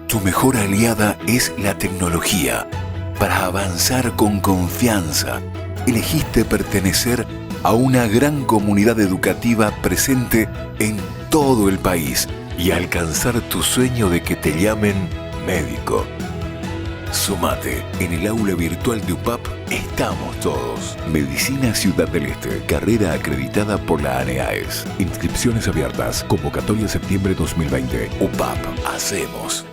Tu mejor aliada es la tecnología. Para avanzar con confianza, elegiste pertenecer a una gran comunidad educativa presente en todo el país y alcanzar tu sueño de que te llamen médico. Sumate, en el aula virtual de UPAP estamos todos. Medicina Ciudad del Este, carrera acreditada por la ANEAES. Inscripciones abiertas, convocatoria septiembre 2020. UPAP, hacemos.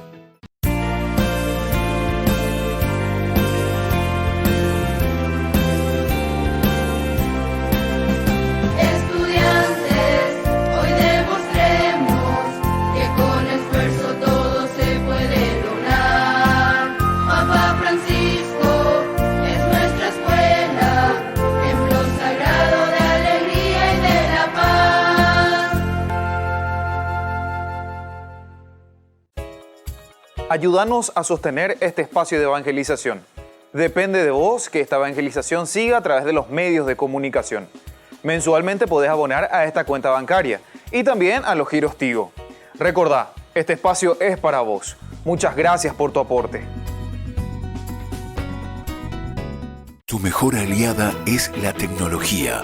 Ayúdanos a sostener este espacio de evangelización. Depende de vos que esta evangelización siga a través de los medios de comunicación. Mensualmente podés abonar a esta cuenta bancaria y también a los giros Tigo. Recordá, este espacio es para vos. Muchas gracias por tu aporte. Tu mejor aliada es la tecnología.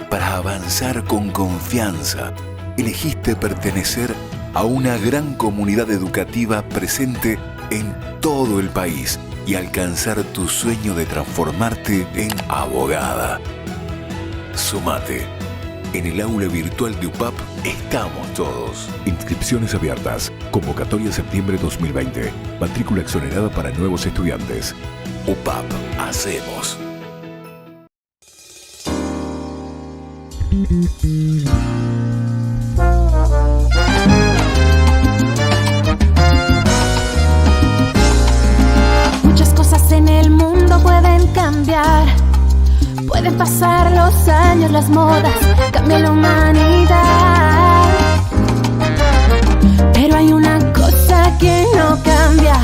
Para avanzar con confianza, elegiste pertenecer a una gran comunidad educativa presente en todo el país y alcanzar tu sueño de transformarte en abogada. Sumate. En el aula virtual de UPAP estamos todos. Inscripciones abiertas. Convocatoria septiembre 2020. Matrícula exonerada para nuevos estudiantes. UPAP. Hacemos. Muchas cosas en el mundo pueden cambiar. Pueden pasar los años, las modas, cambia la humanidad. Pero hay una cosa que no cambia,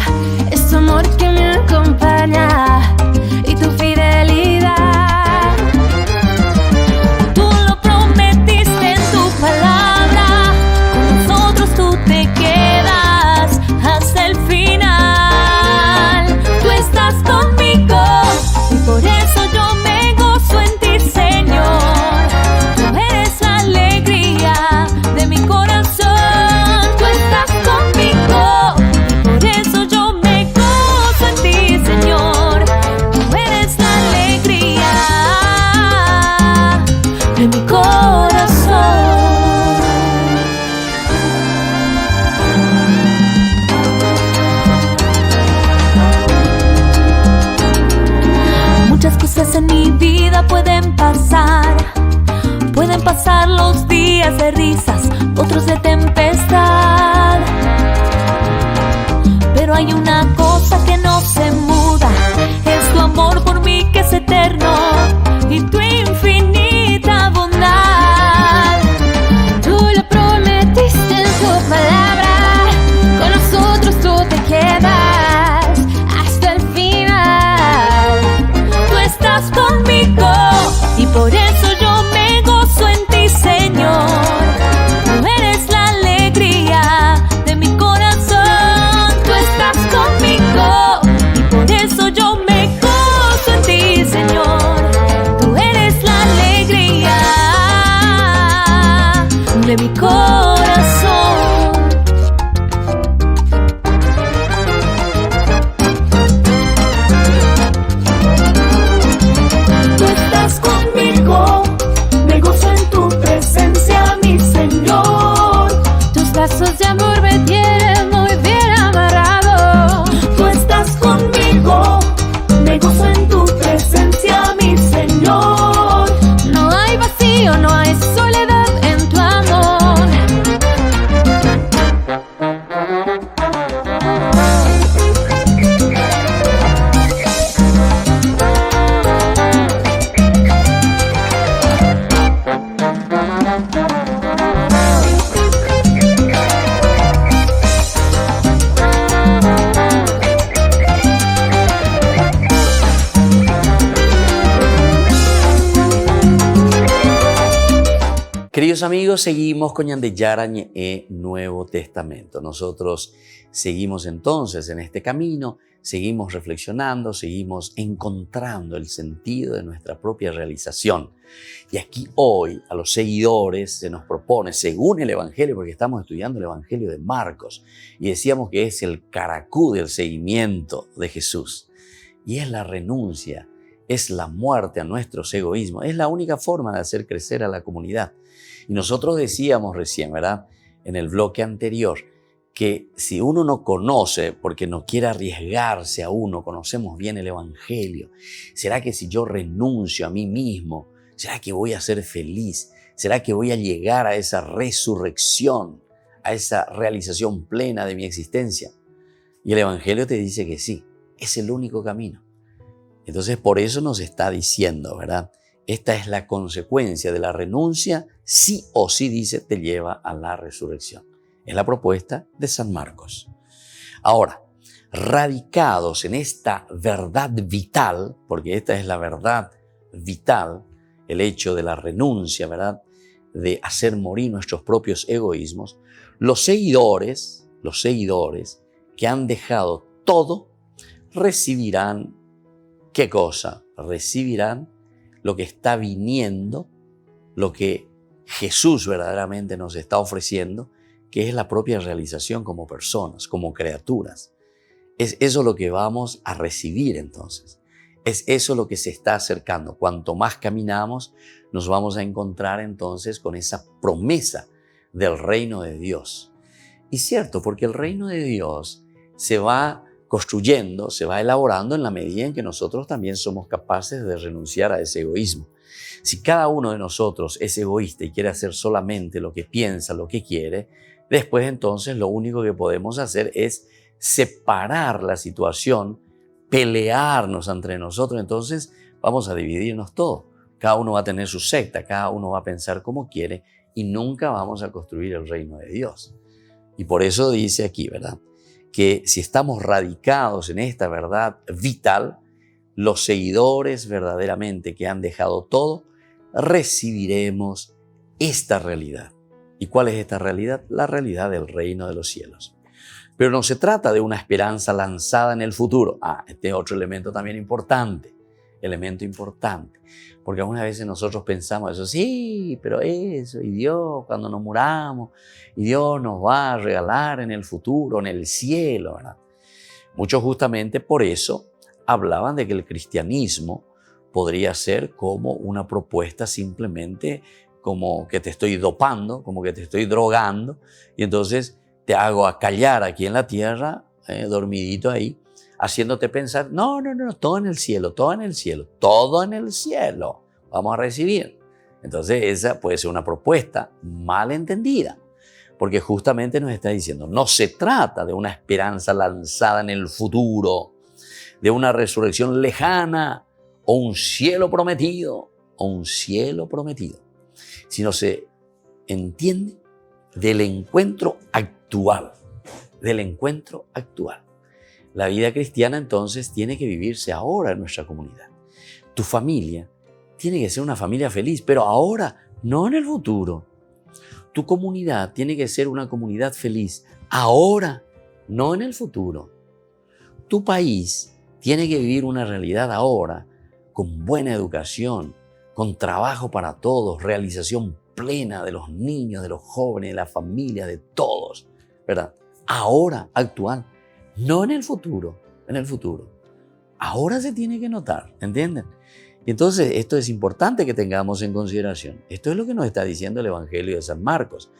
es tu amor que me acompaña y tu fidelidad. Tú lo prometiste en tu palabra, con nosotros tú te quedas hasta el final. Tú estás conmigo y por eso yo me gozo en ti, Señor. Tú eres la alegría de mi corazón. Tú estás conmigo y por eso yo me gozo en ti, Señor. Tú eres la alegría de mi corazón. Muchas cosas en mi vida pueden pasar los días de risas, otros de tempestad. Pero hay una cosa que no se muda, es tu amor por mí que es eterno y tu infinita bondad. Tú lo prometiste en tu palabra, con nosotros tú te quedas hasta el final. Tú estás conmigo y por eso yo me gozo en ti, Señor. Tú eres la alegría de mi corazón. Tú estás conmigo y por eso yo me gozo en ti, Señor. Tú eres la alegría de mi corazón. Tú estás conmigo, me gozo en tu presencia, mi Señor. Tus lazos de amor me tienen muy bien amarrado. Tú estás conmigo, me gozo en tu presencia, mi Señor. No hay vacío, no hay soledad en tu amor. Queridos amigos, seguimos con Ñandeyara Ñe'e Nuevo Testamento. Nosotros seguimos entonces en este camino, seguimos reflexionando, seguimos encontrando el sentido de nuestra propia realización. Y aquí hoy a los seguidores se nos propone, según el Evangelio, porque estamos estudiando el Evangelio de Marcos, y decíamos que es el caracú del seguimiento de Jesús. Y es la renuncia, es la muerte a nuestros egoísmos, es la única forma de hacer crecer a la comunidad. Y nosotros decíamos recién, ¿verdad?, en el bloque anterior, que si uno no conoce, porque no quiere arriesgarse a uno, conocemos bien el Evangelio, ¿será que si yo renuncio a mí mismo, será que voy a ser feliz? ¿Será que voy a llegar a esa resurrección, a esa realización plena de mi existencia? Y el Evangelio te dice que sí, es el único camino. Entonces por eso nos está diciendo, ¿verdad? Esta es la consecuencia de la renuncia, sí o sí, dice, te lleva a la resurrección. Es la propuesta de San Marcos. Ahora, radicados en esta verdad vital, porque esta es la verdad vital, el hecho de la renuncia, ¿verdad?, de hacer morir nuestros propios egoísmos, los seguidores que han dejado todo, recibirán, ¿qué cosa? Recibirán lo que está viniendo, lo que Jesús verdaderamente nos está ofreciendo, que es la propia realización como personas, como criaturas. Es eso lo que vamos a recibir entonces. Es eso lo que se está acercando. Cuanto más caminamos, nos vamos a encontrar entonces con esa promesa del reino de Dios. Y cierto, porque el reino de Dios se va construyendo, se va elaborando en la medida en que nosotros también somos capaces de renunciar a ese egoísmo. Si cada uno de nosotros es egoísta y quiere hacer solamente lo que piensa, lo que quiere, después entonces lo único que podemos hacer es separar la situación, pelearnos entre nosotros, entonces vamos a dividirnos todos. Cada uno va a tener su secta, cada uno va a pensar como quiere y nunca vamos a construir el reino de Dios. Y por eso dice aquí, ¿verdad?, que si estamos radicados en esta verdad vital, los seguidores verdaderamente que han dejado todo, recibiremos esta realidad. ¿Y cuál es esta realidad? La realidad del reino de los cielos. Pero no se trata de una esperanza lanzada en el futuro. Este es otro elemento también importante. Porque algunas veces nosotros pensamos eso, sí, pero eso, y Dios cuando nos muramos, y Dios nos va a regalar en el futuro, en el cielo, ¿verdad? Muchos justamente por eso hablaban de que el cristianismo podría ser como una propuesta simplemente como que te estoy dopando, como que te estoy drogando, y entonces te hago acallar aquí en la tierra, dormidito ahí, haciéndote pensar, no, todo en el cielo, vamos a recibir. Entonces esa puede ser una propuesta mal entendida, porque justamente nos está diciendo, no se trata de una esperanza lanzada en el futuro, de una resurrección lejana o un cielo prometido, sino se entiende del encuentro actual. La vida cristiana entonces tiene que vivirse ahora en nuestra comunidad. Tu familia tiene que ser una familia feliz, pero ahora, no en el futuro. Tu comunidad tiene que ser una comunidad feliz ahora, no en el futuro. Tu país tiene que vivir una realidad ahora, con buena educación, con trabajo para todos, realización plena de los niños, de los jóvenes, de la familia, de todos, ¿verdad? Ahora, actual, no en el futuro, Ahora se tiene que notar, ¿entienden? Y entonces esto es importante que tengamos en consideración. Esto es lo que nos está diciendo el Evangelio de San Marcos.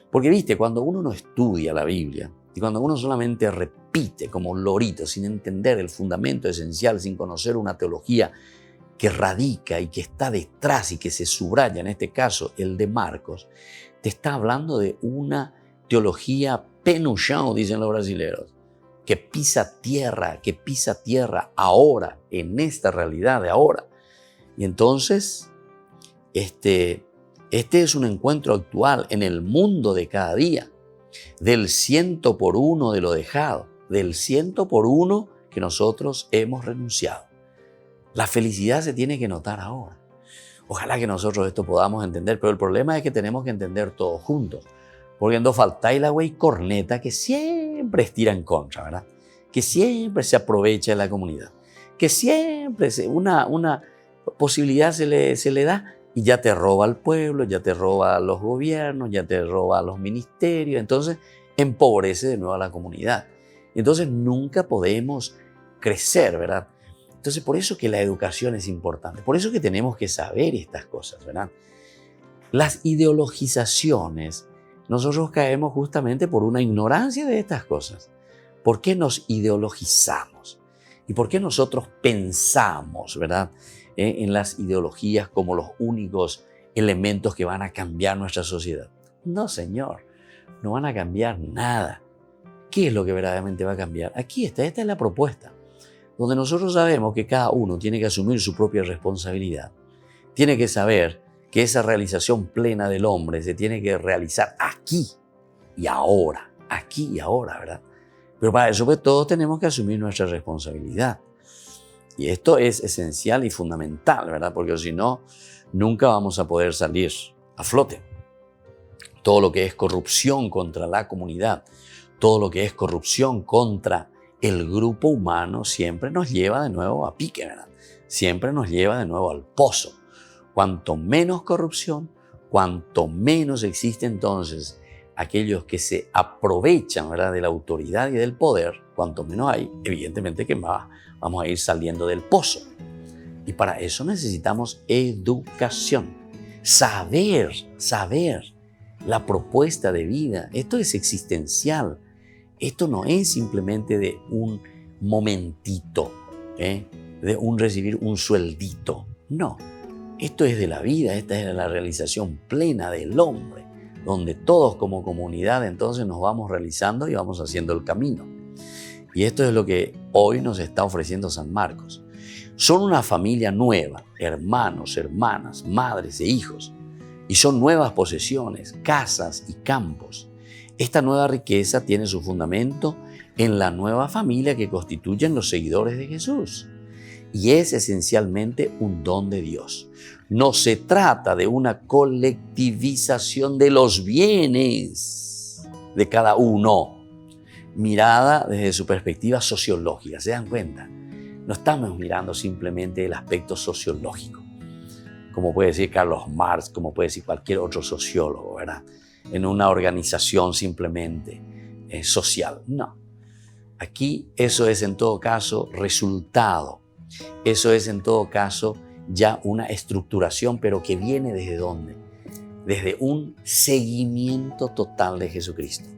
Porque, viste, cuando uno no estudia la Biblia y cuando uno solamente repite como lorito sin entender el fundamento esencial, sin conocer una teología que radica y que está detrás y que se subraya, en este caso el de Marcos, te está hablando de una teología pé no chão, dicen los brasileños, que pisa tierra ahora, en esta realidad de ahora. Y entonces, este es un encuentro actual en el mundo de cada día, del 100 por 1 de lo dejado, del 100 por 1 que nosotros hemos renunciado. La felicidad se tiene que notar ahora. Ojalá que nosotros esto podamos entender, pero el problema es que tenemos que entender todos juntos. Porque no faltáis la güey corneta que siempre estira en contra, ¿verdad? Que siempre se aprovecha de la comunidad. Que siempre una posibilidad se le da y ya te roba al pueblo, ya te roba a los gobiernos, ya te roba a los ministerios. Entonces empobrece de nuevo a la comunidad. Entonces nunca podemos crecer, ¿verdad? Entonces por eso que la educación es importante. Por eso que tenemos que saber estas cosas, ¿verdad? Las ideologizaciones, nosotros caemos justamente por una ignorancia de estas cosas. ¿Por qué nos ideologizamos? ¿Y por qué nosotros pensamos, verdad, en las ideologías como los únicos elementos que van a cambiar nuestra sociedad? No, señor, no van a cambiar nada. ¿Qué es lo que verdaderamente va a cambiar? Aquí está, esta es la propuesta, donde nosotros sabemos que cada uno tiene que asumir su propia responsabilidad. Tiene que saber que esa realización plena del hombre se tiene que realizar aquí y ahora, ¿verdad? Pero para eso pues todos tenemos que asumir nuestra responsabilidad. Y esto es esencial y fundamental, ¿verdad? Porque si no, nunca vamos a poder salir a flote. Todo lo que es corrupción contra la comunidad, todo lo que es corrupción contra el grupo humano siempre nos lleva de nuevo a pique, ¿verdad? Siempre nos lleva de nuevo al pozo. Cuanto menos corrupción, cuanto menos existe entonces aquellos que se aprovechan, ¿verdad?, de la autoridad y del poder, cuanto menos hay, evidentemente que vamos a ir saliendo del pozo. Y para eso necesitamos educación, saber la propuesta de vida. Esto es existencial. Esto no es simplemente de un momentito, de recibir un sueldito. No, esto es de la vida, esta es la realización plena del hombre, donde todos como comunidad entonces nos vamos realizando y vamos haciendo el camino. Y esto es lo que hoy nos está ofreciendo San Marcos. Son una familia nueva, hermanos, hermanas, madres e hijos, y son nuevas posesiones, casas y campos. Esta nueva riqueza tiene su fundamento en la nueva familia que constituyen los seguidores de Jesús. Y es esencialmente un don de Dios. No se trata de una colectivización de los bienes de cada uno, mirada desde su perspectiva sociológica. ¿Se dan cuenta? No estamos mirando simplemente el aspecto sociológico, como puede decir Carlos Marx, como puede decir cualquier otro sociólogo, ¿verdad? En una organización simplemente social. No. Aquí eso es en todo caso resultado. Eso es en todo caso ya una estructuración, pero que viene ¿desde dónde? Desde un seguimiento total de Jesucristo.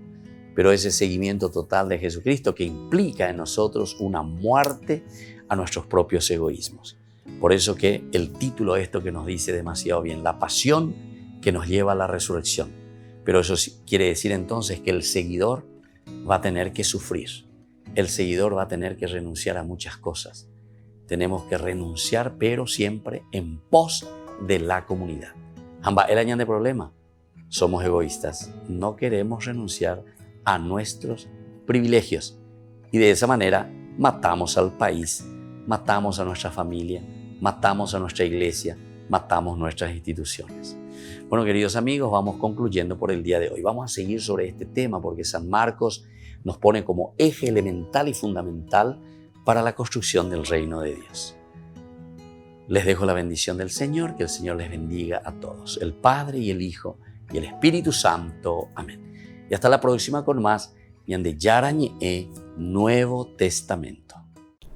Pero ese seguimiento total de Jesucristo que implica en nosotros una muerte a nuestros propios egoísmos. Por eso que el título esto que nos dice demasiado bien, la pasión que nos lleva a la resurrección. Pero eso quiere decir entonces que el seguidor va a tener que sufrir. El seguidor va a tener que renunciar a muchas cosas. Tenemos que renunciar, pero siempre en pos de la comunidad. Amba, el añade problema. Somos egoístas. No queremos renunciar a nuestros privilegios. Y de esa manera matamos al país, matamos a nuestra familia, matamos a nuestra iglesia, matamos nuestras instituciones. Bueno, queridos amigos, vamos concluyendo por el día de hoy. Vamos a seguir sobre este tema porque San Marcos nos pone como eje elemental y fundamental para la construcción del reino de Dios. Les dejo la bendición del Señor, que el Señor les bendiga a todos, el Padre y el Hijo y el Espíritu Santo. Amén. Y hasta la próxima con más Ñande Yarañe Nuevo Testamento.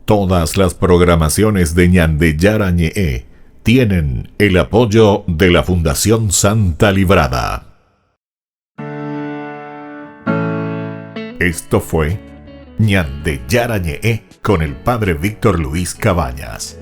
Todas las programaciones de Ñande Yarañe tienen el apoyo de la Fundación Santa Librada. Esto fue Ñande Yarañe con el Padre Víctor Luis Cabañas.